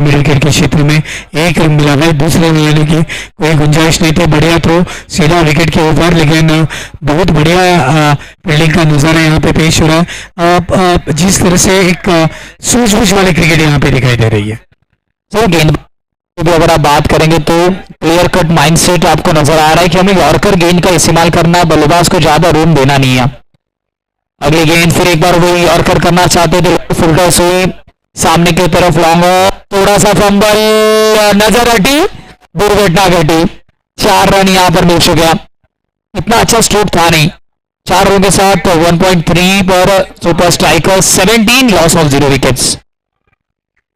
Middle wicket के क्षेत्र में एक रन मिला है, दूसरे में लेने की कोई गुंजाइश नहीं थी। बढ़िया थ्रो सीधा विकेट के ऊपर, लेकिन बहुत बढ़िया फील्डिंग का नजारा यहाँ पे पेश हो रहा है। जिस तरह से एक सूझबूझ वाली क्रिकेट यहाँ पे दिखाई दे रही है। सर गेंद भी अगर आप बात करेंगे तो क्लियर कट माइंडसेट आपको नजर आ रहा है कि हमें यॉर्कर गेंद का इस्तेमाल करना, बल्लेबाज को ज्यादा रूम देना नहीं है। अगली गेंद फिर एक बार वो यॉर्कर करना चाहते थे, फुलटॉस हुई सामने की तरफ, लॉन्ग थोड़ा सा फंबल नजर हटी, दुर्घटना घटी, 4 रन यहां पर मिल चुका। इतना अच्छा स्ट्रोक था नहीं। 4 रनों के साथ 1.3 पर super striker, 17 loss of 0 wickets.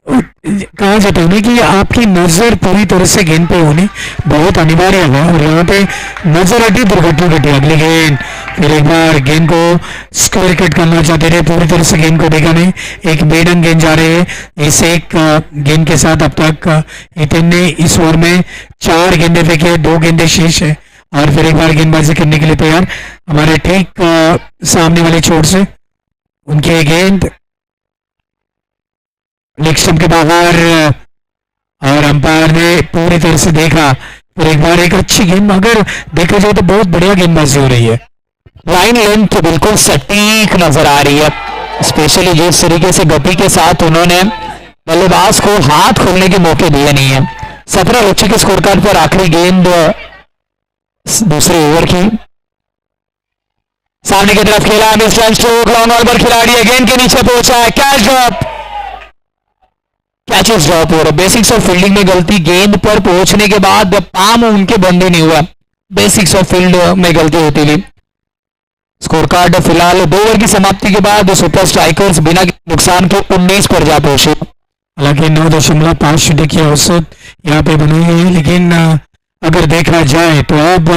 कहा जाता है ना कि आपकी नजर पूरी तरह से गेंद पे होनी बहुत अनिवार्य है, और यहाँ पे नजर हटी, दुर्घटना घटी। अगली गेंद फिर एक बार गेंद को स्क्वायर कट करना चाहते थे, पूरी तरह से गेंद को देखा नहीं। एक मेडन गेंद जा रही है। इस एक गेंद के साथ अब तक हितेन ने इस ओवर में 4 गेंदे फेंके, 2 गेंदे शेष है, और फिर एक बार गेंदबाजी करने के लिए तैयार। हमारे ठीक सामने वाले छोर से उनकी गेंद लेग स्टंप के बाहर, और अंपायर ने पूरी तरह से देखा। फिर एक बार एक अच्छी गेंद, मगर देखा जाए तो बहुत बढ़िया गेंदबाजी हो रही है। लाइन लेंथ बिल्कुल सटीक नजर आ रही है, स्पेशली जिस तरीके से गति के साथ उन्होंने बल्लेबाज को हाथ खोलने के मौके दिए नहीं है। 17 बच्चे के स्कोर कार्ड पर आखिरी गेंद दूसरे ओवर की, सामने की तरफ खेला, मिस स्ट्रोक, लॉन्ग ऑन पर खिलाड़ी है, गेंद के नीचे पहुंचा है, कैच ड्रॉप, कैचेस ड्रॉप हो रहा। बेसिक्स ऑफ फील्डिंग में गलती, गेंद पर पहुंचने के बाद पाम उनके बंद नहीं हुआ, बेसिक्स ऑफ फील्ड में गलती होती थी। स्कोर कार्ड फिलहाल 2 ओवर की समाप्ति के बाद सुपर स्ट्राइकर्स बिना नुकसान के 19 पर जा पहुंचे। हालांकि 9.5 की औसत यहाँ पे बनाई है, लेकिन अगर देखा जाए तो अब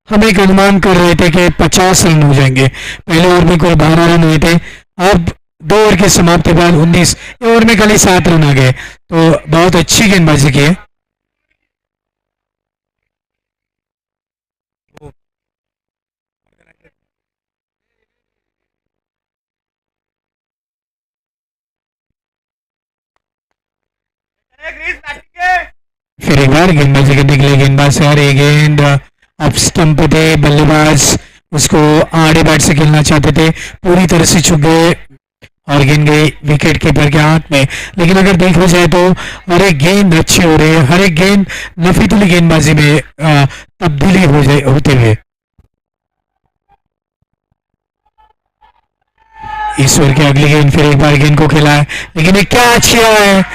हम एक अनुमान कर रहे थे कि 50 रन हो जाएंगे। पहले ओवर में कुल 12 रन हुए थे, अब 2 ओवर की समाप्ति के बाद 19, ओवर में कल ही 7 रन आ गए, तो बहुत अच्छी गेंदबाजी की है। फिर एक बार गेंदबाजी करने के लिए गेंदबाज से, और ये गेंद अब स्टंप पे थे, बल्लेबाज उसको आड़े बैट से खेलना चाहते थे, पूरी तरह से छुप गए और गेंद गई विकेट कीपर के हाथ में। लेकिन अगर देखा जाए तो हर एक गेंद अच्छी हो रही है, हर एक गेंद नफीतुली गेंदबाजी में तब्दीली होते हुए। इस ओवर की अगली गेंद, फिर एक बार गेंद को खेला है, लेकिन ये क्या किया है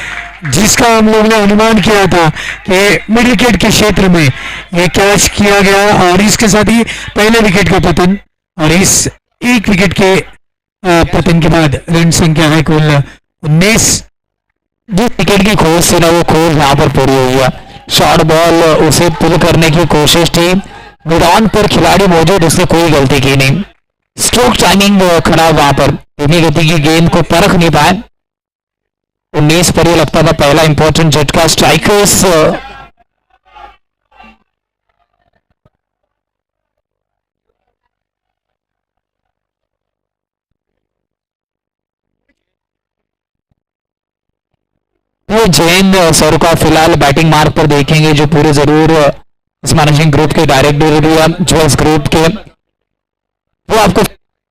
जिसका हम लोग ने अनुमान किया था कि मिड विकेट के क्षेत्र में ये कैच किया गया, और इसके साथ ही पहले विकेट का पतन, और इस एक विकेट के पतन के बाद रन संख्या है कुल 19। जिस विकेट की खोज से ना वो खोज यहाँ पर पूरी हुई है। शॉर्ट बॉल उसे पुल करने की कोशिश थी, मिड ऑन पर खिलाड़ी मौजूद, उसने कोई गलती की नहीं। स्ट्रोक टाइमिंग खराब, वहां पर धीमी गति की गेंद को परख नहीं पाए। 19 पर ये लगता था पहला इंपॉर्टेंट झटका। स्ट्राइकर्स वो जैन सर का फिलहाल बैटिंग मार्क पर देखेंगे, जो पूरे जरूर इस मैनेजिंग ग्रुप के डायरेक्टर या ज्वेल्स ग्रुप के, वो आपको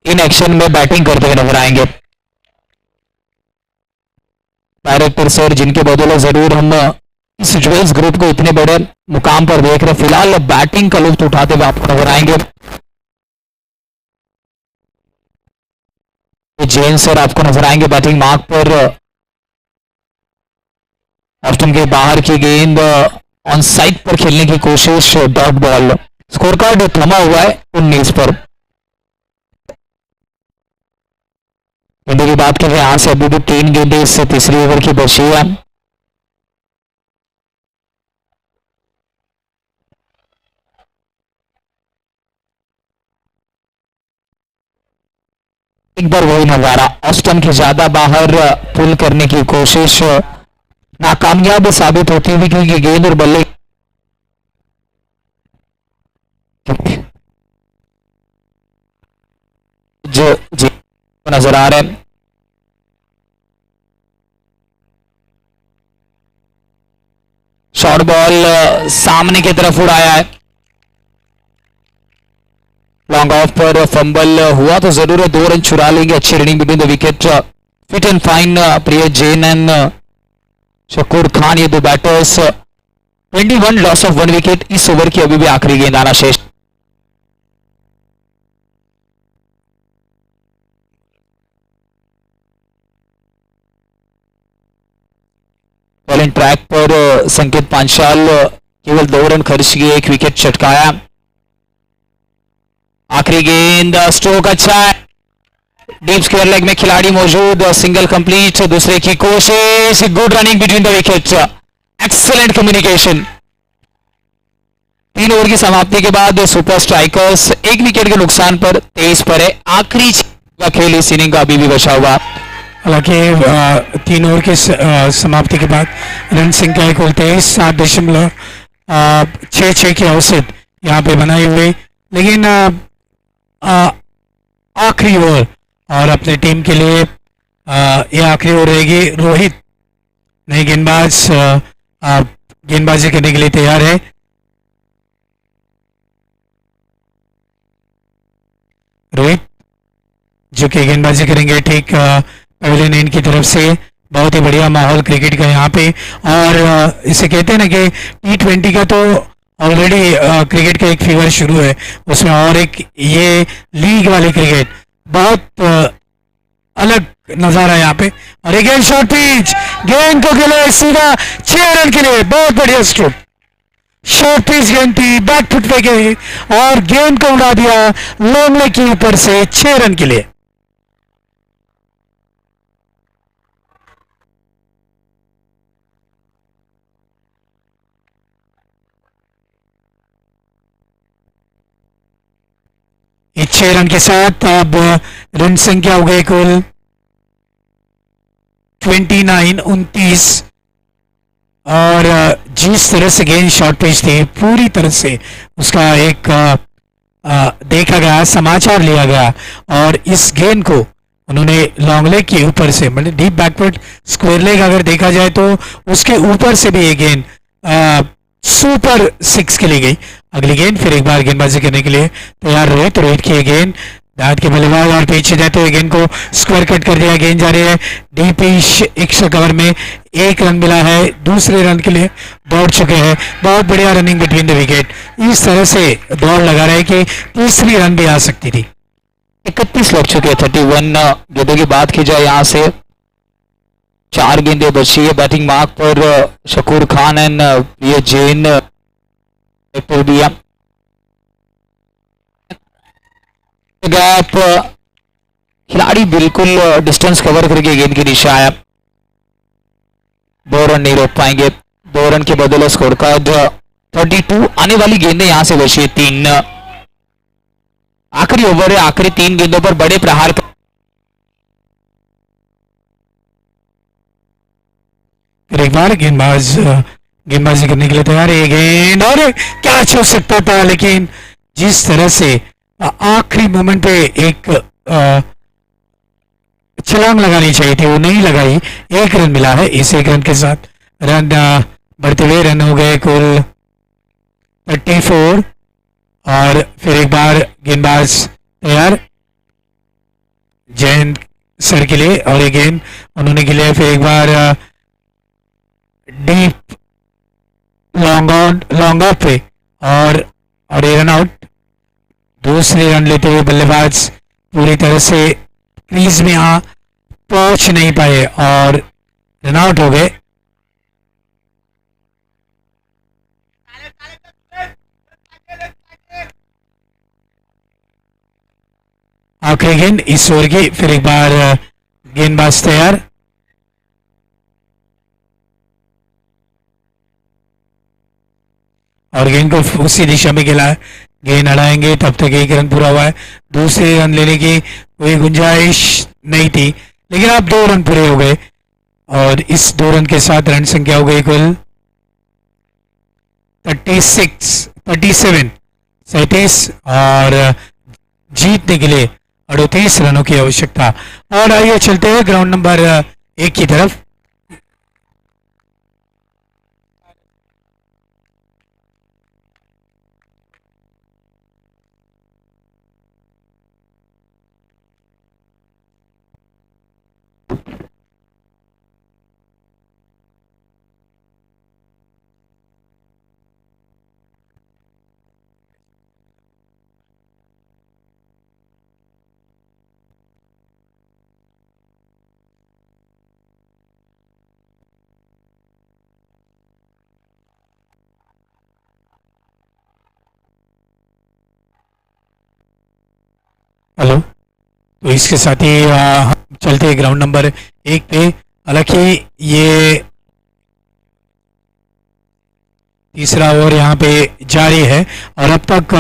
इन एक्शन में बैटिंग करते हुए नजर आएंगे। डायरेक्टर सर जिनके बदौलत जरूर हम इस ज्वेल्स ग्रुप को इतने बड़े मुकाम पर देख रहे, फिलहाल बैटिंग का लुत्फ उठाते हुए आपको नजर आएंगे। जैन सर आपको नजर आएंगे बैटिंग मार्क पर। ऑप्शन के बाहर की गेंद ऑन साइड पर खेलने की कोशिश, डॉट बॉल। स्कोर कार्ड थमा हुआ है 19 पर। गेंदे की बात करें, यहां से अभी भी 3 गेंदे इस तीसरी ओवर की बची है। एक बार वही नजारा, ऑस्टन के ज्यादा बाहर पुल करने की कोशिश नाकामयाब साबित होती हुई, क्योंकि गेंद और बल्ले जो जी नजर आ रहे हैं। शॉर्ट बॉल सामने की तरफ उड़ाया है, लॉन्ग ऑफ पर फंबल हुआ तो जरूर है 2 रन चुरा लेंगे. अच्छी running between the wicket, fit and fine प्रिय जैन एंड शकूर खान, ये 2 बैटर्स. 21 loss of 1 wicket. इस ओवर की अभी भी आखिरी गेंद आना शेष. बॉलिंग ट्रैक पर संकेत पांचाल केवल 2 रन खर्च किए, 1 विकेट चटकाया. आखिरी गेंद, स्ट्रोक अच्छा है, डीप स्क्वायर लेग में खिलाड़ी मौजूद, सिंगल कंप्लीट. दूसरे की कोशिश, good running between the wicket, excellent communication. 3 over की समाप्ति के बाद सुपर स्ट्राइकर्स 1 विकेट के नुकसान पर 23 पर है. आखिरी का खेल इस इनिंग का अभी भी बचा हुआ. हालांकि 3 ओवर के समाप्ति के बाद रन संख्या कुल 23.766 की औसत यहाँ पे बनाए हुए, लेकिन आखिरी ओवर और अपने टीम के लिए ये आखिरी ओवर रहेगी. रोहित नए गेंदबाज गेंदबाजी करने के लिए तैयार है. रोहित जो कि गेंदबाजी करेंगे ठीक पवेलियन एंड की तरफ से. बहुत ही बढ़िया माहौल क्रिकेट का यहाँ पे, और इसे कहते हैं ना कि T20 का तो ऑलरेडी क्रिकेट का एक फीवर शुरू है, उसमें और एक ये लीग वाली क्रिकेट, बहुत अलग नजारा यहाँ पे. और एक गेंद शॉर्ट पिच, गेंद को खेले सीधा 6 रन के लिए. बहुत बढ़िया स्ट्रोक, शॉर्ट पिच गेंद थी, बैक फुट पे गई और गेंद को उड़ा दिया लॉन्ग लेग के ऊपर से 6 रन के लिए. इस 6 रन के साथ अब रन संख्या हो गई कुल 29. और जिस तरह से गेंद शॉर्ट पिच थी, पूरी तरह से उसका एक देखा गया, समाचार लिया गया, और इस गेंद को उन्होंने लॉन्ग लेग के ऊपर से, मतलब डीप बैकवर्ड स्क्वायर लेग अगर देखा जाए तो उसके ऊपर से भी ये गेंद सुपर 6 के लिए गई. अगली गेंद फिर एक बार गेंदबाजी करने के लिए तैयार रोहित. रोहित की गेंद दाद के बल्लेबाज और पीछे जाते हुए गेंद को स्क्वायर कट कर दिया. गेंद जा रही है डीप एक्स्ट्रा कवर में. 1 रन मिला है, दूसरे रन के लिए दौड़ चुके हैं. बहुत बढ़िया रनिंग बिटवीन द विकेट. इस तरह से दौड़ लगा रहे कि तीसरी रन भी आ सकती थी. 31 लग चुके हैं. 31 गेंदों की बात की जाए, यहां से 4 गेंदें बची है. बैटिंग मार्क पर शकूर खान एंड ये जैन दिया. गैप, खिलाड़ी बिल्कुल डिस्टेंस कवर करके गेंद की दिशा आया. 2 रन नहीं रोक पाएंगे. 2 रन के बदले स्कोर कार्ड 32. आने वाली गेंदें यहां से बची है 3. आखिरी ओवर है, आखिरी 3 गेंदों पर बड़े प्रहार. फिर एक बार गेंदबाजी करने के लिए तैयार है. गेंद और कैच हो सकता था, लेकिन जिस तरह से आखिरी मोमेंट पे एक छलांग लगानी चाहिए थी, वो नहीं लगाई. 1 रन मिला है. इस 1 रन के साथ रन बढ़ते हुए रन हो गए कुल 34. और फिर एक बार गेंदबाज तैयार जैन सर के लिए, और ये गेंद उन्होंने खेले. फिर एक बार डीप लॉन्ग ऑफ पे और ये रन आउट. दूसरे रन लेते हुए बल्लेबाज पूरी तरह से क्रीज में पहुंच नहीं पाए और रन आउट हो गए. आखिरी गेंद इस ओवर की. फिर एक बार गेंदबाज तैयार. और गेंद को उसी दिशा में खेला है. गेंद अड़ाएंगे तब तक 1 रन पूरा हुआ है. दूसरे रन लेने की कोई गुंजाइश नहीं थी, लेकिन अब 2 रन पूरे हो गए. और इस 2 रन के साथ रन संख्या हो गई कुल 37. और जीतने के लिए 38 रनों की आवश्यकता. और आइए चलते हैं ग्राउंड नंबर 1 की तरफ. इसके साथ ही हम चलते हैं ग्राउंड नंबर 1 पे। हालांकि ये तीसरा ओवर यहाँ पे जारी है और अब तक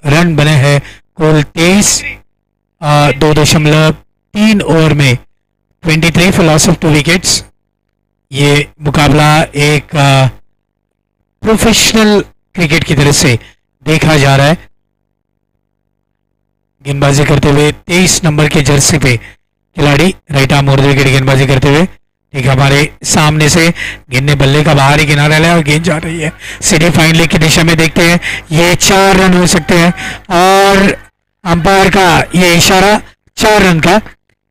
रन बने हैं कुल 23, 2.3 ओवर में 23 फॉर लॉस ऑफ 2 विकेट्स। ये मुकाबला एक प्रोफेशनल क्रिकेट की तरह से देखा जा रहा है। गेंदबाजी करते हुए 23 नंबर के जर्सी पे खिलाड़ी राइट आर्म ऑर्डर विकेट गेंदबाजी करते हुए ठीक हमारे सामने से गेंद ने बल्ले का बाहरी किनारा लिया और गेंद जा रही है सीधे फाइन लेग की दिशा में। देखते हैं ये 4 रन हो सकते हैं और अंपायर का ये इशारा 4 रन का।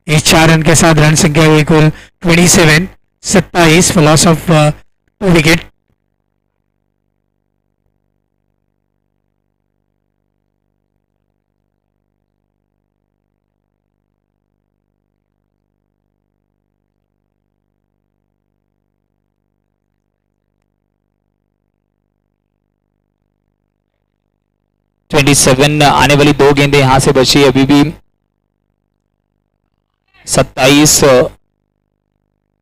इस 4 रन के साथ रन संख्या हुई कुल 27 फॉर लॉस ऑफ 2 विकेट। आने वाली 2 गेंदें यहां से बची अभी भी 27।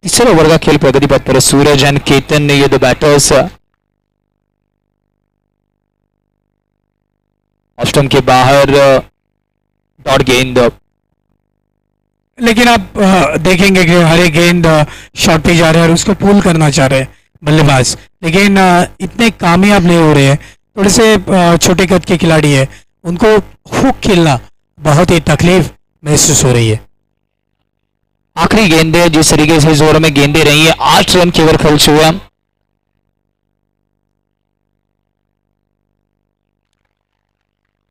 तीसरे ओवर का खेल प्रगति पथ पर सूरज एंड केतन ने ये 2 बैटर्स ऑफ स्टंप के बाहर डॉट गेंद। लेकिन आप देखेंगे कि हर एक गेंद शॉट पे जा रहे हैं और उसको पुल करना चाह रहे हैं बल्लेबाज, लेकिन इतने कामयाब नहीं हो रहे हैं। थोड़े से छोटे कद के खिलाड़ी है, उनको हुक खेलना बहुत ही तकलीफ महसूस हो रही है। आखिरी गेंदें जिस तरीके से जोर में गेंदें रही है 8 रन केवल खर्च हुआ।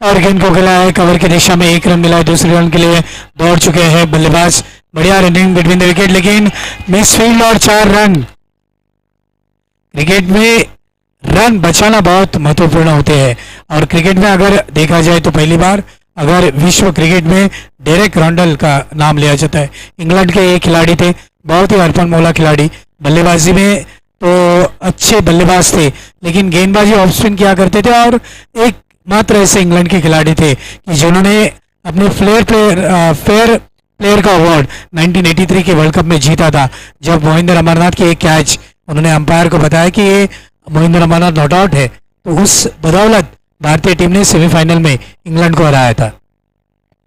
और गेंद को खेला है कवर की दिशा में, 1 रन मिला है। दूसरे रन के लिए दौड़ चुके हैं बल्लेबाज, बढ़िया रनिंग बिटवीन द विकेट लेकिन मिसफील्ड और 4 रन। क्रिकेट में रन बचाना बहुत महत्वपूर्ण होते हैं और क्रिकेट में अगर देखा जाए तो पहली बार अगर विश्व क्रिकेट में डेरेक रॉन्डल का नाम लिया जाता है। इंग्लैंड के एक खिलाड़ी थे, बहुत ही अर्पण मौला खिलाड़ी, बल्लेबाजी में तो अच्छे बल्लेबाज थे लेकिन गेंदबाजी ऑफ स्पिन किया करते थे और एक मात्र ऐसे इंग्लैंड के खिलाड़ी थे कि जिन्होंने अपने फेयर प्लेयर का अवार्ड 1983 के वर्ल्ड कप में जीता था, जब मोहिंदर अमरनाथ की एक कैच उन्होंने अंपायर को बताया कि ये मोहिंदर अमरनाथ नॉट आउट है, तो उस बदौलत भारतीय टीम ने सेमीफाइनल में इंग्लैंड को हराया था।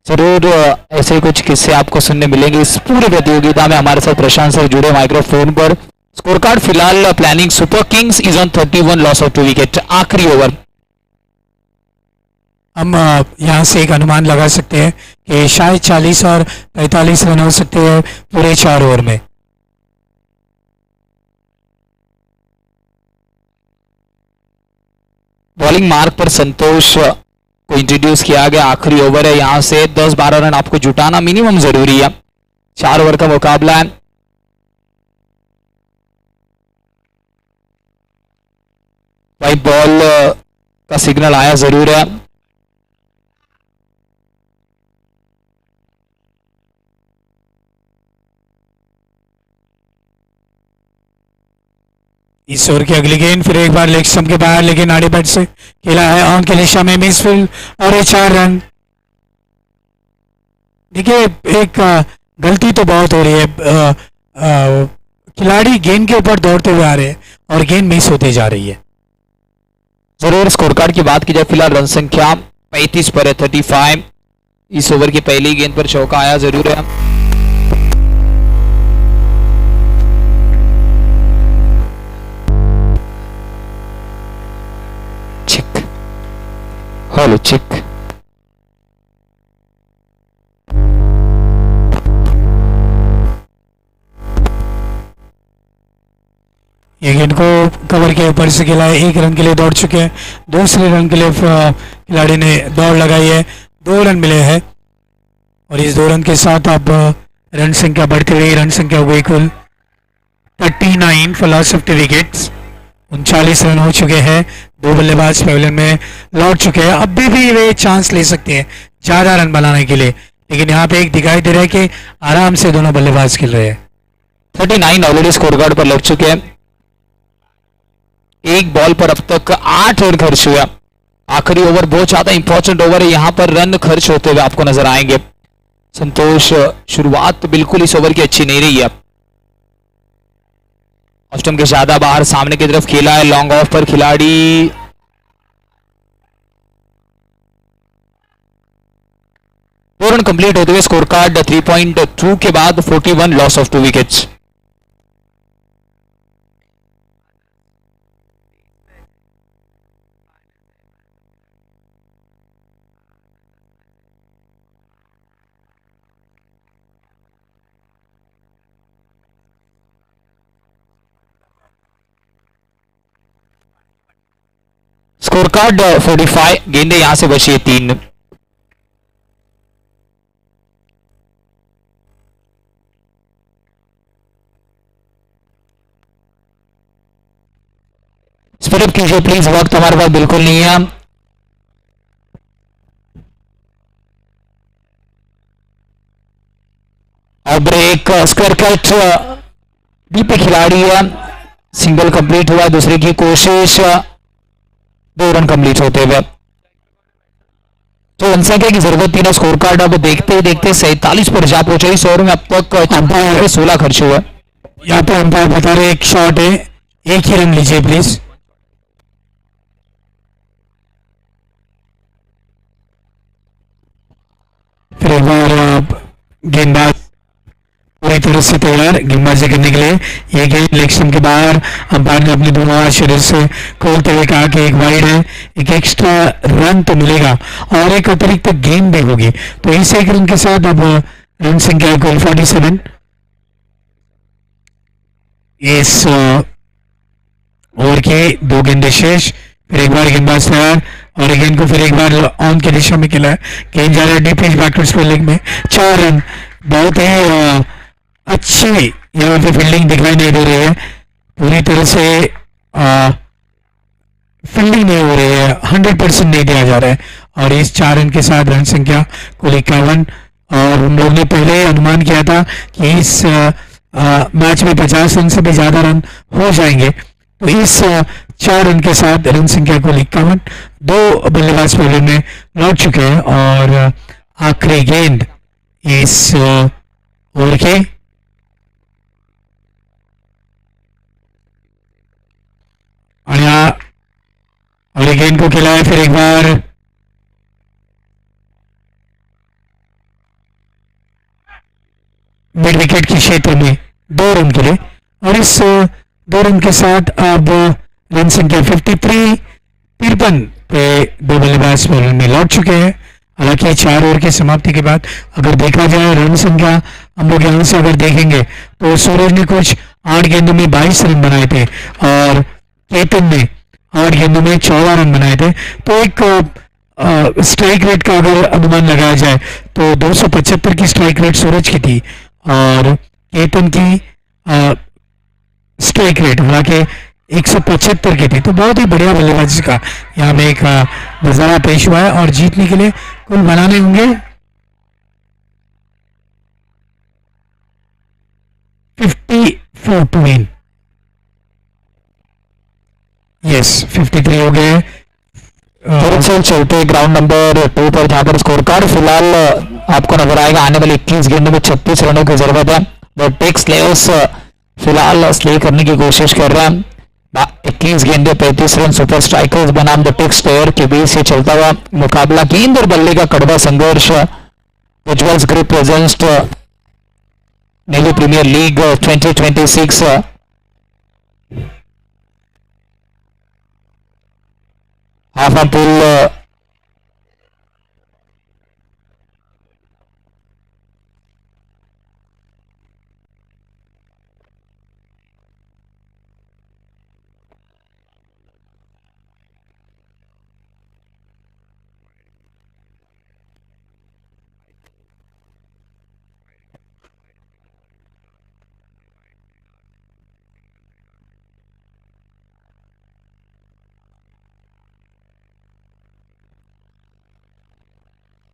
जरूर ऐसे कुछ किस्से आपको सुनने मिलेंगे इस पूरी प्रतियोगिता में। हमारे साथ प्रशांत सर जुड़े माइक्रोफोन पर। स्कोर कार्ड फिलहाल planning super Kings is on 31 loss of 2 wicket. आखिरी ओवर हम यहाँ से एक अनुमान लगा सकते हैं कि शायद 40 और 45 रन हो सकते हैं पूरे 4 ओवर में। बॉलिंग मार्क पर संतोष को इंट्रोड्यूस किया गया। आखिरी ओवर है, यहां से 10-12 रन आपको जुटाना मिनिमम जरूरी है। 4 ओवर का मुकाबला है। व्हाइट बॉल का सिग्नल आया जरूर है। इस ओवर की अगली गेंद फिर एक बार लेग स्टंप के बाहर लेकिन आड़े बैट से खेला है ऑन की दिशा में, मिसफील्ड और ये 4 रन। देखिए एक गलती तो बहुत हो रही है, खिलाड़ी गेंद के ऊपर दौड़ते हुए आ रहे हैं और गेंद मिस होते जा रही है। जरूर स्कोर कार्ड की बात की जाए फिलहाल रन संख्या 35 पर है, 35। इस ओवर की पहली गेंद पर चौका आया जरूर है। हेलो चिक। ये गेंद को कवर के ऊपर से खेला है, 1 रन के लिए दौड़ चुके हैं। दूसरे रन के लिए खिलाड़ी ने दौड़ लगाई है, 2 रन मिले हैं और इस 2 रन के साथ अब रन संख्या बढ़ती हुई, रन संख्या हो गई कुल 39 for loss of 2 wickets. 39 run हो चुके हैं, 2 बल्लेबाज पवेलियन में लौट चुके हैं। अब भी वे चांस ले सकते हैं ज्यादा रन बनाने के लिए, लेकिन यहाँ पे एक दिखाई दे रहा है कि आराम से दोनों बल्लेबाज खेल रहे हैं। 39 ऑलरेडी स्कोर कार्ड पर लग चुके हैं। एक बॉल पर अब तक 8 रन खर्च हुआ। आखिरी ओवर बहुत ज्यादा इंपॉर्टेंट ओवर है, यहां पर रन खर्च होते हुए आपको नजर आएंगे। संतोष, शुरुआत तो बिल्कुल इस ओवर की अच्छी नहीं रही है। ऑफ स्टंप के ज्यादा बाहर सामने की तरफ खेला है, लॉन्ग ऑफ पर खिलाड़ी। 4 रन कंप्लीट होते हुए स्कोर कार्ड 3.2 के बाद 41, loss of 2 wickets. Score card 45, गेंदे यहां से बची है 3। स्पीड कीजिए प्लीज, वक्त हमारे पास बिल्कुल नहीं है। और ब्रेक, स्क्वायर कट, डी पे खिलाड़ी है, सिंगल कंप्लीट हुआ, दूसरे की कोशिश, 2 रन कंप्लीट होते हुए। तो जनसंख्या की जरूरत थी ना, स्कोर कार्ड अब देखते ही देखते 47 पर जा पहुंचा। इस ओवर में अब तक अंपायर 16 खर्च हुआ। यहाँ पे अंपायर बता रहे एक शॉट है, एक ही रन लीजिए प्लीज। फिर एक बार गेंदबाज पूरी तरह से तैयार गेंदबाजी करने के लिए। ये गेंद लेग स्टंप के बाहर, अंपायर ने अपने दोनों हाथ शरीर से खोलते हुए कहा कि एक वाइड है, एक एक्स्ट्रा रन तो मिलेगा और एक अतिरिक्त गेंद भी होगी। तो इस एक रन के साथ अब रन संख्या कुल 47। इस ओवर के 2 गेंदे शेष। फिर एक बार गेंदबाज तैयार और गेंद को फिर एक बार ऑन की दिशा में खेला है। गेंद जा रहा है डीप पिच बैकवर्ड स्पेलिंग में। 4 रन, बहुत ही अच्छी यहाँ पे फील्डिंग दिखाई नहीं दे रही है, पूरी तरह से फील्डिंग नहीं हो रही है, 100% नहीं दिया जा रहा है। और इस 4 रन के साथ रन संख्या कुल 51। और हम लोग ने पहले अनुमान किया था कि इस मैच में 50 रन से भी ज्यादा रन हो जाएंगे। तो इस 4 रन के साथ रन संख्या कुल 51। 2 बल्लेबाज पहले में लौट चुके हैं और आखिरी गेंद इस ओवर के और गेंद को खेला है फिर एक बार मिड विकेट के क्षेत्र में 2 रन के लिए। और इस 2 रन के साथ अब रन संख्या 53 53 पे 2 बल्लेबाज बॉलर में लौट चुके हैं। हालांकि 4 ओवर की समाप्ति के बाद अगर देखा जाए रन संख्या, हम लोग यहाँ से अगर देखेंगे तो सूरज ने कुछ 8 गेंदों में 22 रन बनाए थे और केतन ने 8 गेंदों में 14 रन बनाए थे। तो एक स्ट्राइक रेट का अगर अनुमान लगाया जाए तो 275 की स्ट्राइक रेट सूरज की थी और केतन की स्ट्राइक रेट हालांकि 175 की थी। तो बहुत ही बढ़िया बल्लेबाजी का यहाँ में एक नजारा पेश हुआ है और जीतने के लिए कुल बनाने होंगे 54 टू विन। यस 53 हो गए। चलते ग्राउंड नंबर 2 पर, जहां पर स्कोर कार्ड फिलहाल आपको नजर आएगा। आने वाली 21 गेंदों में 36 रनों की जरूरत है। द टेक्स प्लेयर्स फिलहाल स्ले करने की कोशिश कर रहे हैं। 21 गेंदे 35 रन, सुपर स्ट्राइकर्स बनाम द टेक्स प्लेयर के बीच से चलता हुआ मुकाबला, गेंद और बल्ले का कड़वा संघर्ष। Ujjwal's group present Nehru premier league 2026 half pull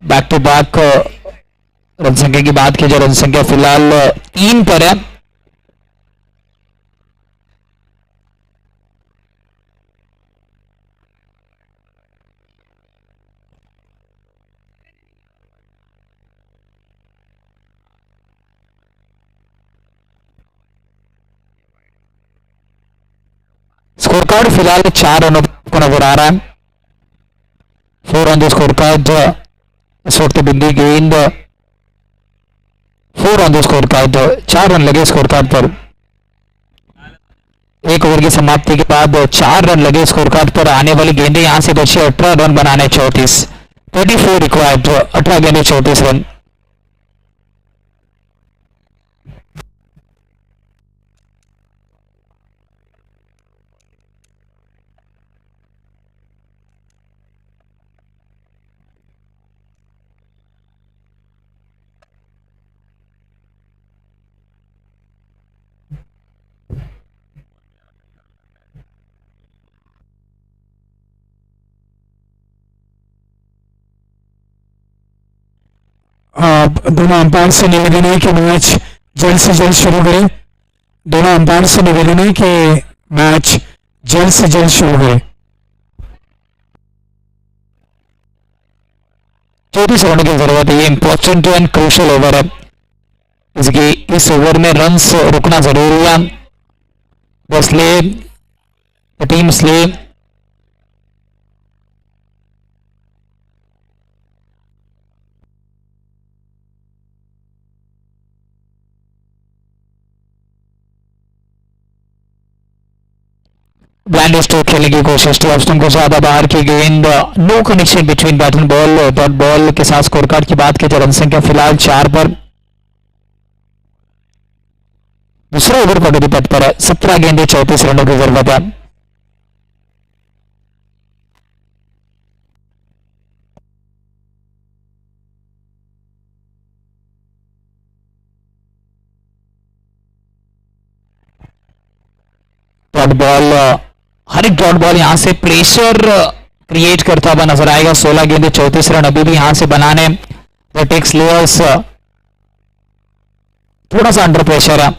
back to back run संख्या की बात की जाए, रन संख्या फिलहाल 3 पर है। स्कोर कार्ड फिलहाल 4 रनों को नजर आ रहा है. 4 ऑन द स्कोर कार्ड. इस वक्त बिंदी गेंद 4 on the score card. 4 run लगे स्कोर कार्ड पर. एक ओवर की समाप्ति के बाद 4 रन लगे स्कोर कार्ड पर. आने वाली गेंदें यहां से बचे 18 रन बनाने. 34 रिक्वायर्ड. 18 गेंदें 34 रन. दोनों अंपायर से निवेदन है कि मैच जल्द से जल्द शुरू करें. दोनों अंपायर से निवेदन है कि मैच जल्द से जल्द शुरू करें. 34 रनों की जरूरत है. ये इंपॉर्टेंट एंड क्रूशियल ओवर है. इस ओवर में रन्स रुकना जरूरी है. टीम स्ले ब्लाइंड स्ट्रोक खेलने की कोशिश थी. ऑप्शन को ज्यादा बाहर की गेंद. No connection between bat and ball. Dot ball के साथ स्कोर कार्ड की बात की तो रन संख्या फिलहाल 4 पर. दूसरा ओवर प्रगति पथ पर है. 17 गेंदें 34 रनों की जरूरत है. Dot ball. हर एक डॉट बॉल यहां से प्रेशर क्रिएट करता हुआ नजर आएगा. 16 गेंदें 34 रन अभी भी यहां से बनाने. द टेक्स लेयर्स थोड़ा सा अंडर प्रेशर है.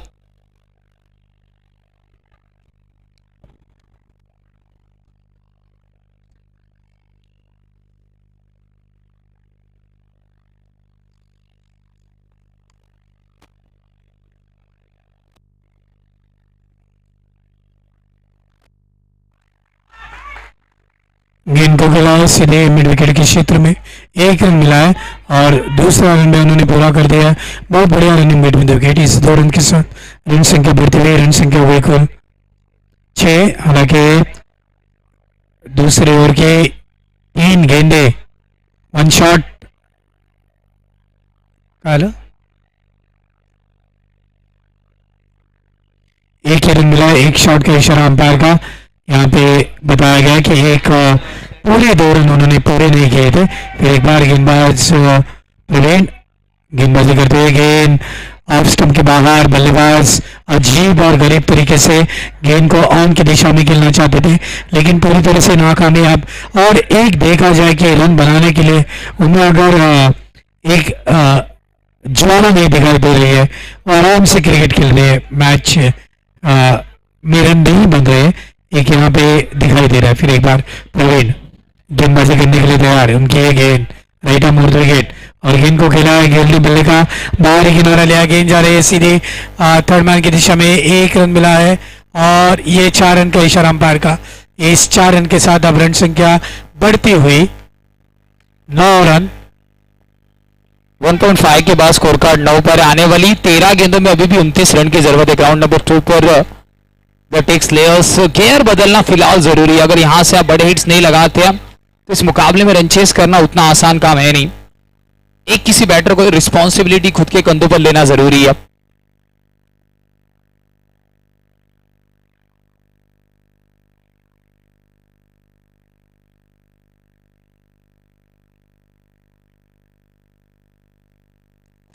गेंद को खेला है सीधे मिड विकेट के क्षेत्र में. 1 रन मिला है और दूसरा रन भी उन्होंने पूरा कर दिया है. बहुत बढ़िया रनिंग मिड विकेट. इस 2 रन के साथ रन संख्या बढ़ती हुई रन संख्या हुई कुल 6. हालांकि दूसरे ओवर के 3 गेंदे 1 शॉट एक ही रन मिला है. 1 शॉट का इशारा अंपायर का यहाँ पे बताया गया कि एक पूरे 2 रन उन्होंने पूरे नहीं किए थे. फिर एक बार गेंदबाज प्रवीण गेंदबाजी करते हुए गेंद ऑफ स्टंप के बाहर. बल्लेबाज अजीब और गरीब तरीके से गेंद को ऑन की दिशा में खेलना चाहते थे लेकिन पूरी तरह से नाकामयाब. और एक देखा जाए कि रन बनाने के लिए उन्हें अगर एक ज्वाला नहीं दिखाई दे रही है. वो आराम से क्रिकेट खेल रहे हैं. मैच में रन नहीं बन रहे. एक यहाँ पे दिखाई दे रहा है. फिर एक बार प्रवीण गेंदबाजी करने के लिए तैयार है. उनकी ये गेंद राइट आर्म ओवर विकेट और गेंद को खेला है. गेंद बल्ले का बाहरी किनारा लिया. गेंद जा रही है सीधे थर्ड मैन की दिशा में. 1 रन मिला है और ये 4 रन का इशारा अंपायर का. इस 4 रन के साथ अब रन संख्या बढ़ती हुई 9 रन. 1.5 के बाद स्कोर कार्ड 9 पर. आने वाली 13 गेंदों में अभी भी 29 रन की जरूरत है. ग्राउंड नंबर 2 पर द टेक्स लेयर्स. गेयर बदलना फिलहाल जरूरी है. अगर यहां से आप बड़े हिट्स नहीं लगाते हैं तो इस मुकाबले में रन चेस करना उतना आसान काम है नहीं. एक किसी बैटर को रिस्पॉन्सिबिलिटी खुद के कंधों पर लेना जरूरी है.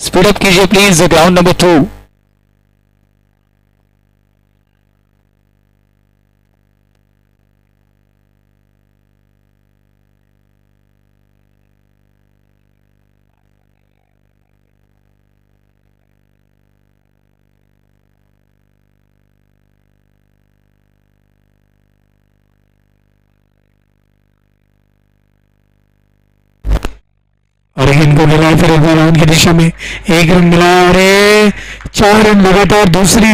स्पीड अप कीजिए प्लीज. Ground number 2. और गेंद को मिला फिर एक बार ऑन की दिशा में. 1 रन मिला. अरे 4 रन लगातार दूसरी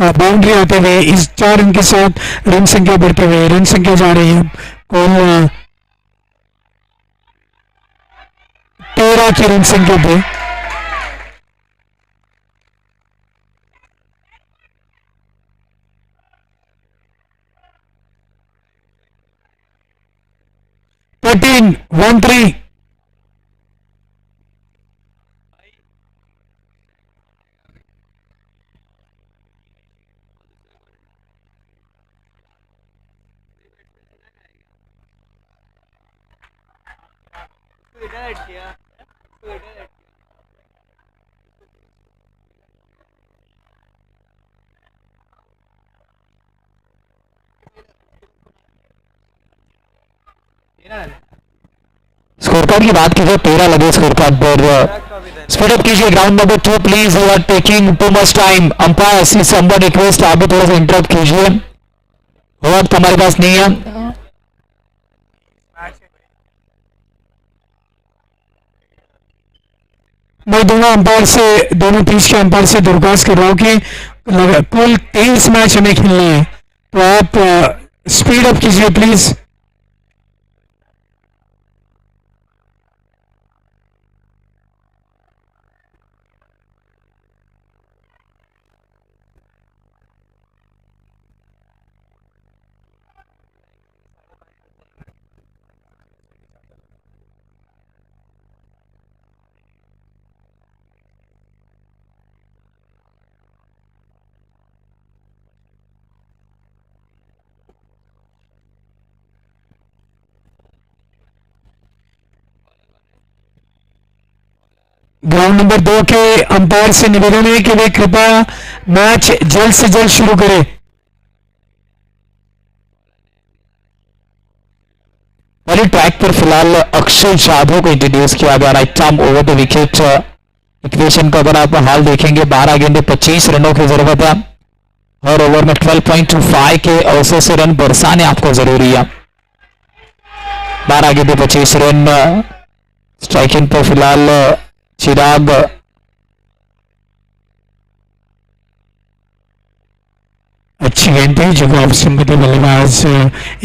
बाउंड्री आते हुए इस 4 रन के साथ रन संख्या बढ़ते हुए रन संख्या जा रही है कुल 13 की रन संख्या पे। थर्टीन 1-3 स्कोर कार्ड की बात कीजिए 13 लगे स्कोर कार्ड पर। स्पीड अप कीजिए ground number 2 please, you are taking too much time. Umpire see someone request आप भी थोड़ा सा इंटरप्ट कीजिए, वक्त हमारे पास नहीं है। मैं दोनों अंपायर से दोनों टीम्स के अंपायर से दरख्वास्त कर रहा हूँ कि कुल 23 मैच हमें खेलने हैं तो आप स्पीड अप कीजिए प्लीज। ग्राउंड नंबर 2 के अंपायर से निवेदन है कि वे कृपया मैच जल्द से जल्द शुरू करें। पहले ट्रैक पर फिलहाल अक्षय जाधव को इंट्रोड्यूस किया गया, right arm over the wicket. Equation का अगर आप हाल देखेंगे 12 गेंदे 25 रनों की जरूरत है और ओवर में 12.25 के औसत से रन बरसाने आपको जरूरी है। 12 गेंदे 25 रन। स्ट्राइकिंग पर फिलहाल चिराग अच्छी गेंद थी जो ऑप्शनपति बल्लेबाज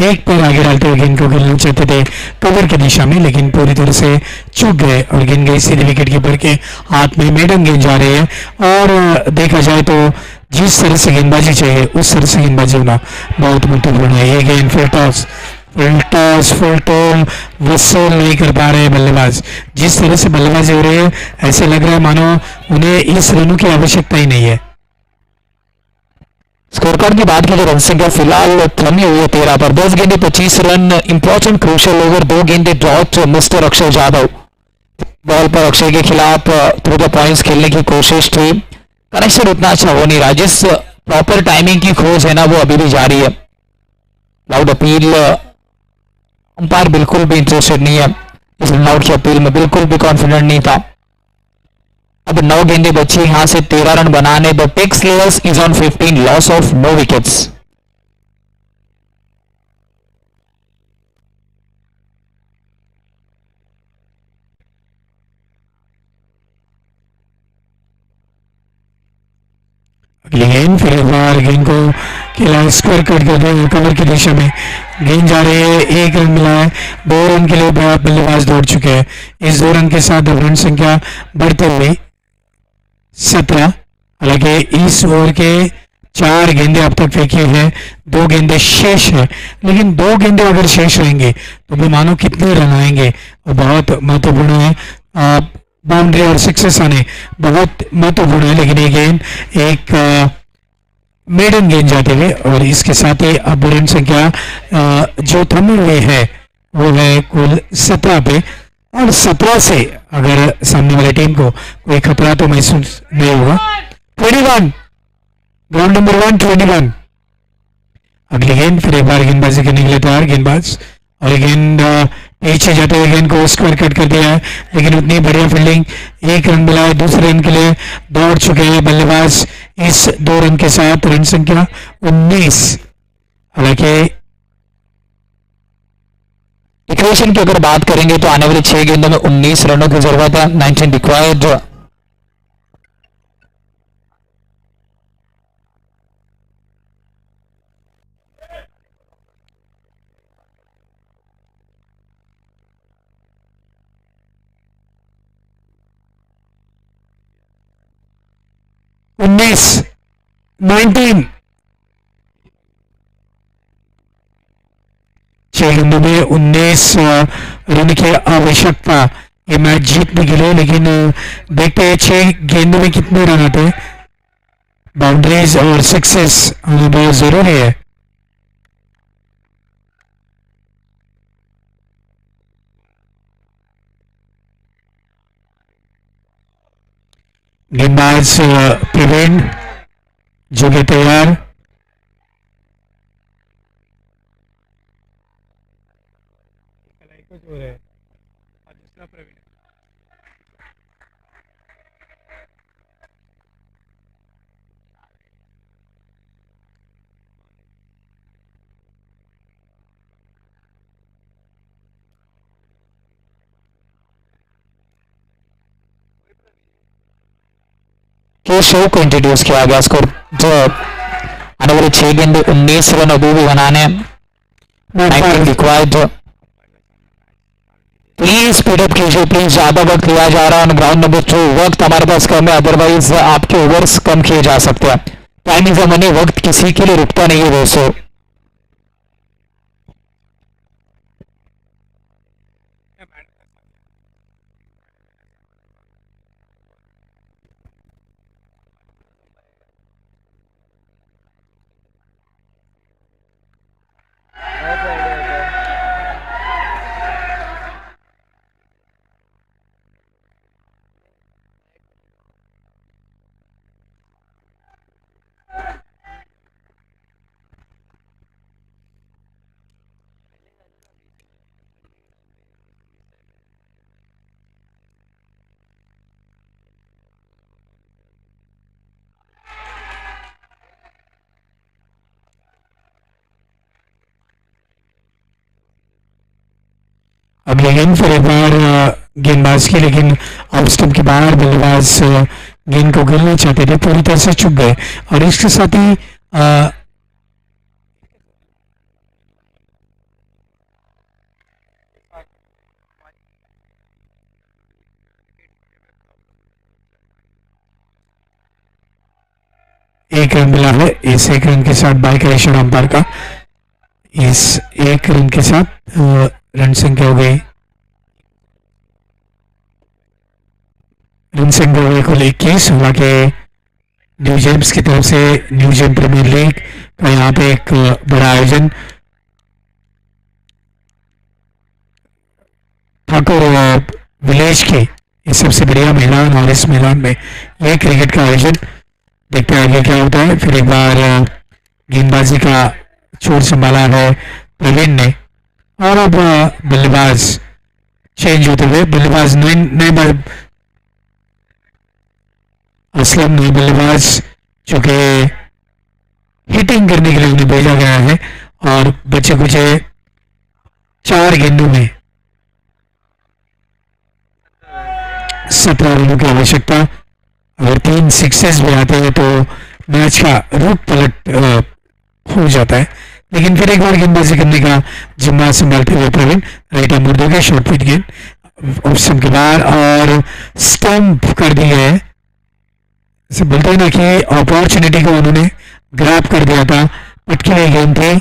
एक पैर आगे डालते हुए गेंद को खेलना चाहते थे कवर की दिशा में, लेकिन पूरी तरह से चूक गए और गेंद गई सीधे विकेट कीपर के हाथ में। मेडन गेंद जा रही है और देखा जाए तो जिस तरह से गेंदबाजी चाहिए उस तरह से गेंदबाजी होना बहुत महत्वपूर्ण है। ये गेंद फुल टॉस वसूल नहीं कर पा रहे बल्लेबाज। जिस तरह से बल्लेबाजी हो रही है ऐसे लग रहा है मानो उन्हें इस रनों की आवश्यकता ही नहीं है। स्कोर कार्ड की बात की तो रन संख्या फिलहाल थमी हुई है 13 पर। 10 गेंदे 25 रन। इंपॉर्टेंट क्रूशियल ओवर 2 गेंदे dot mister Akshay Jadhav. Ball पर अक्षय के खिलाफ थ्रू द पॉइंट्स खेलने की कोशिश थी, कनेक्शन उतना अच्छा हो नहीं रहा। जिस प्रॉपर टाइमिंग की खोज है ना वो अभी भी जारी है। लाउड अपील, अंपायर बिल्कुल भी इंटरेस्टेड नहीं है इस रनआउट की अपील में, बिल्कुल भी कॉन्फिडेंट नहीं था। अब 9 गेंदे बची यहां से 13 रन बनाने। The Texas layers is on 15, loss of no wickets. अगली गेंद फिर एक बार गेंद को खेला स्क्वायर कट करते हुए कवर की दिशा में गेंद जा रही है। 1 रन मिला है। 2 रन के लिए बल्लेबाज दौड़ चुके हैं। इस 2 रन के साथ रन संख्या बढ़ते हुए 17। हालांकि इस ओवर के 4 गेंदे अब तक फेंकी हैं, 2 गेंदे शेष है, लेकिन 2 गेंदे अगर शेष रहेंगे तो भी मानो कितने रन आएंगे और बहुत महत्वपूर्ण है। बाउंड्री और सिक्सेस आने बहुत महत्वपूर्ण है, लेकिन ये गेंद एक मेडन गेंद जाते हुए और इसके साथ ही अब रन संख्या जो थमी हुई है वो है कुल 17 पे। और 17 से अगर सामने वाले टीम को कोई खतरा तो महसूस नहीं होगा। 21 ग्राउंड नंबर 1 21। अगली गेंद फिर एक बार गेंदबाजी करने के लिए तैयार गेंदबाज और गेंद पीछे जाते हुए गेंद को स्क्वायर कट कर दिया है, लेकिन उतनी बढ़िया फील्डिंग। 1 रन मिला है। दूसरे रन के लिए दौड़ चुके हैं बल्लेबाज। इस 2 रन के साथ रन संख्या 19। हालांकि इक्वेशन की अगर बात करेंगे तो आने वाले 6 गेंदों में 19 रनों की जरूरत है। 19 रिक्वायर्ड। 19, 19। 6 गेंदों में 19 रन की आवश्यकता ये मैच जीतने के लिए, लेकिन देखते हैं 6 गेंदों में कितने रन आते हैं। बाउंड्रीज और सक्सेस आना बहुत जरूरी है। गेंदबाज प्रवीण जो कि तैयार। के शो को इंट्रोड्यूस किया गया स्कोर जो आने वाले 6 गेंदे 19 रन अभी भी बनाने। 19 रिक्वायर्ड। प्लीज स्पीड अप कीजिए, प्लीज ज्यादा वक्त लिया जा रहा है ऑन ग्राउंड नंबर 2। वक्त हमारे पास कम है, अदरवाइज आपके ओवर्स कम किए जा सकते हैं। टाइम इज मनी, वक्त किसी के लिए रुकता नहीं है दोस्तों। अब लेकिन फिर एक बार गेंदबाज की, लेकिन ऑफ स्टंप के बाहर बल्लेबाज गेंद को गिरना चाहते थे, पूरी तरह से चुक गए। और इसके साथ ही एक रन मिला है। इस एक रन के साथ बाई करेक्शन अंपायर का। इस एक रन के साथ रन संख्या हो गई, रन संख्या हो गई कुल 21। हालांकि न्यू जेम्स की तरफ से न्यू जेम प्रीमियर लीग का यहाँ पे एक बड़ा आयोजन ठाकुर विलेज के इस सबसे बढ़िया मैदान, और इस मैदान में ये क्रिकेट का आयोजन। देखते हैं आगे क्या होता है। फिर एक बार गेंदबाजी का चोट संभाला है प्रवीण ने, और अब बल्लेबाज चेंज होते हुए बल्लेबाज नए बार असलम नए बल्लेबाज जो कि हिटिंग करने के लिए उन्हें भेजा गया है। और बचे कुछ 4 गेंदों में 17 रनों की आवश्यकता। अगर 3 सिक्सेस भी आते हैं तो मैच का रुख पलट हो जाता है। लेकिन फिर एक बार गेंदबाजी करने का जिम्मा संभालते हुए प्रवीण राइट आर्म मुड़ गए, शॉर्ट पिच गेंद ऑफ स्टंप के बाहर और स्टंप कर दी है। इसे बोलते हैं ना कि अपॉर्चुनिटी को उन्होंने ग्रैब कर दिया था, पटकी हुई गेंद थी।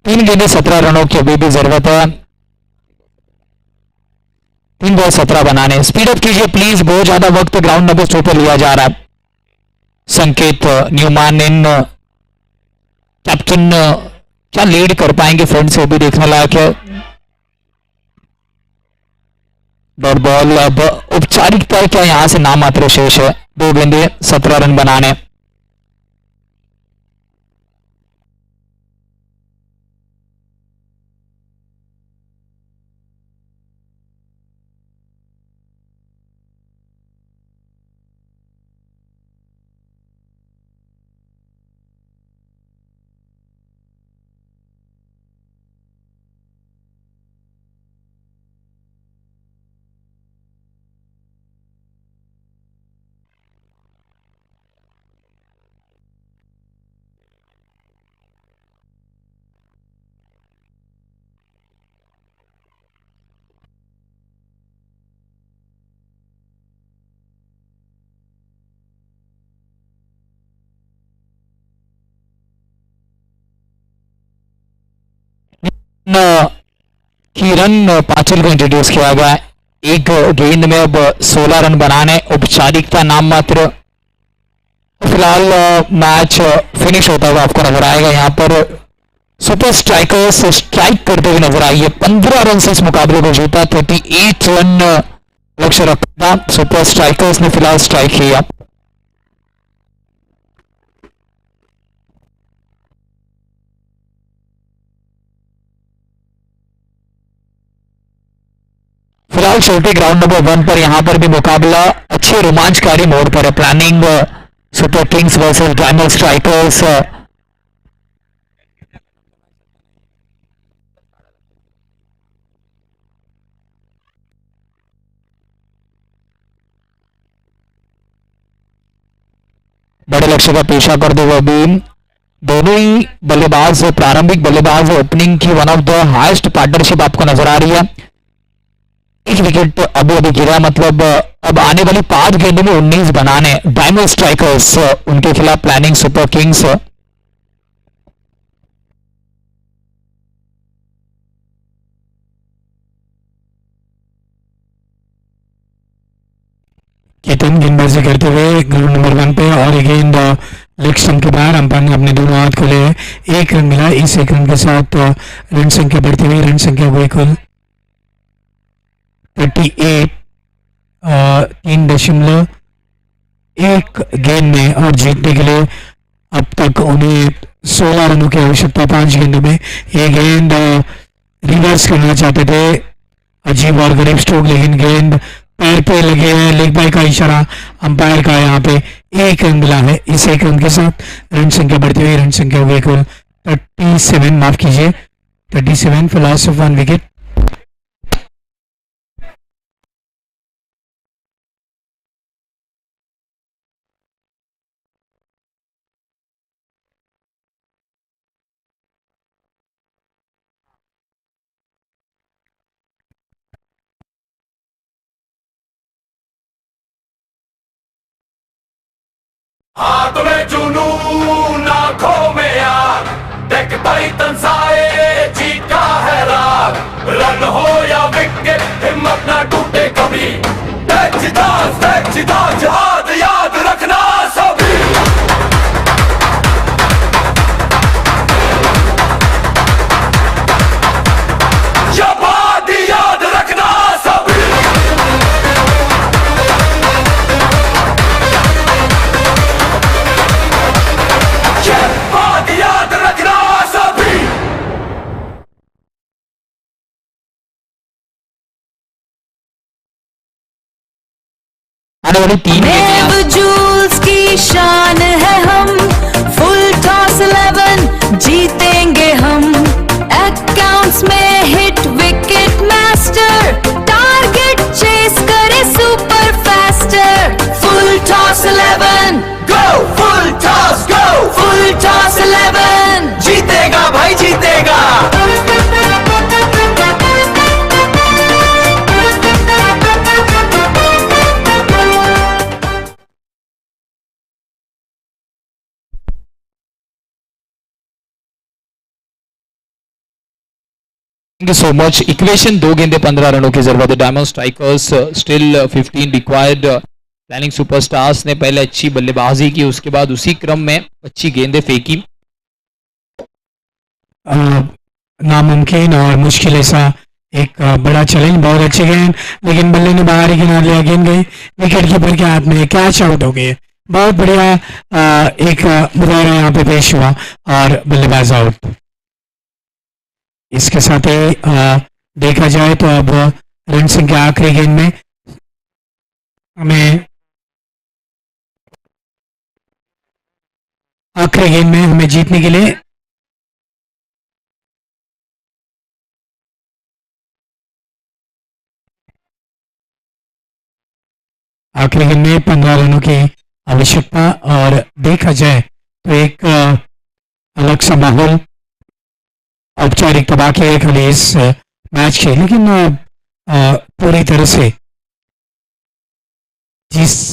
तीन गेंदे 17 रनों की अभी भी जरूरत है। 3 बॉल 17 बनाने। स्पीड अप कीजिए प्लीज, बहुत ज्यादा वक्त ग्राउंड नंबर 2 पर लिया जा रहा है। संकेत न्यूमैन इन कैप्टन क्या लीड कर पाएंगे फ्रंट से, भी देखने लायक है। Dot ball. अब औपचारिकता क्या यहां से नाम मात्र शेष है। 2 गेंदे 17 रन बनाने। रन पांचल को इंट्रोड्यूस किया गया है। एक गेंद में अब 16 रन बनाने, औपचारिकता नाम मात्र। फिलहाल मैच फिनिश होता हुआ आपको नजर आएगा। यहाँ पर सुपर स्ट्राइकर्स स्ट्राइक करते हुए नजर आई है। 15 रन से इस मुकाबले को जीता। 38 रन लक्ष्य रखा था, सुपर स्ट्राइकर्स ने फिलहाल स्ट्राइक किया। फिलहाल छोटे ग्राउंड नंबर 1 पर यहां पर भी मुकाबला अच्छे रोमांचकारी मोड़ पर है। Planning super Kings versus diamond strikers. बड़े लक्ष्य का पीछा करते हुए भी दोनों ही बल्लेबाज, प्रारंभिक बल्लेबाज ओपनिंग की one of the highest partnership आपको नजर आ रही है। एक विकेट अभी अभी गिरा, मतलब अब आने वाली 5 गेंदों में 19 बनाने डायमंड स्ट्राइकर्स, उनके खिलाफ प्लानिंग सुपर किंग्स। केतन गेंदबाजी करते हुए ग्राउंड नंबर 1 पे और एक गेंद लेग स्टंप के बाहर। अंपायर ने अपने दोनों हाथ खोले, एक रन मिला। इस एक रन के साथ रन संख्या बढ़ती हुई, रन संख्या हुई कुल 38। 3.1 गेंद में और जीतने के लिए अब तक उन्हें 16 रनों की आवश्यकता 5 गेंदों में। ये गेंद रिवर्स करना चाहते थे, अजीब और गरीब स्ट्रोक, लेकिन गेंद पैर पे लगे है। लेग बाय का इशारा अंपायर का। यहाँ पे एक रन मिला है। इस एक रन के साथ रन संख्या बढ़ती हुई, रन संख्या हुई कुल 37, माफ कीजिए 37 for loss of 1 wicket। हाथ में जुनून, आंखों में आग, देखता ही तंसाए जीत का है राग। रन हो या विकेट, हिम्मत ना टूटे कभी। जिहाद याद रखना सभी। याद रखना सभी। याद रखना सभी। आने वाली 3 नेव जूल्स की शान है हम, फुल टॉस 11 जीतेंगे हम। अकाउंट्स में hit wicket master, target chase करे सुपर फास्टर। फुल टॉस 11 गो, फुल टॉस गो, फुल टॉस 11 जीतेगा भाई जीतेगा। Thank you so much. Equation 2 गेंदे 15 रनों की जरूरत है। Diamond strikers still 15 required. Planning superstars ने पहले अच्छी बल्लेबाजी की, उसके बाद उसी क्रम में अच्छी गेंदें फेंकी। नामुमकिन और मुश्किल ऐसा एक बड़ा चैलेंज। बहुत अच्छी गेंद, लेकिन बल्ले ने बाहर ही किनारे लिया। गेंद गई विकेट कीपर के हाथ में, कैच आउट हो गए। बहुत बढ़िया एक मुजाहरा यहाँ पे पेश हुआ और बल्लेबाज आउट। इसके साथ ही देखा जाए तो अब रन संख्या आखिरी गेंद में हमें जीतने के लिए आखिरी गेंद में 15 रनों की आवश्यकता। और देखा जाए तो एक अलग सा माहौल, औपचारिकता बाकी है खाली इस मैच के, लेकिन पूरी तरह से जिस